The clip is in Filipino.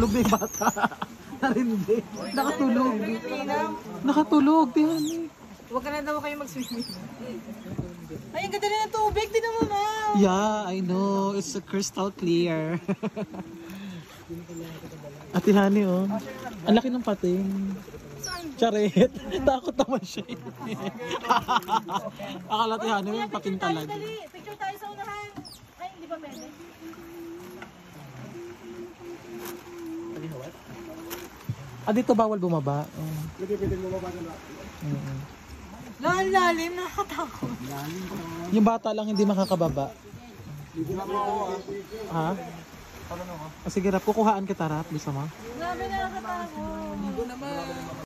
Tulog na yung bata. Narindi. Nakatulog. Nakatulog. Tiyan eh. Huwag ka na daw kayo mag-swimming. Ay, ang ganda na ng tubig. Tignan mo, ma'am. Yeah, I know. It's a crystal clear. Ate Hani, oh. Ang laki ng pating. Charet. Takot naman siya. Akala Ate Hani, yung pating talaga. Dali, picture tayo sa unahan. Ay, hindi pa pwede. Dito bawal bumaba. Hindi pwede bumaba na ba? Lalim, nakatakot. Yung bata lang hindi makakababa. Hindi na ako Ha? Sige, Rap. Kukuhaan kita, Rap. Bisa mo? Grabe, nakakatakot.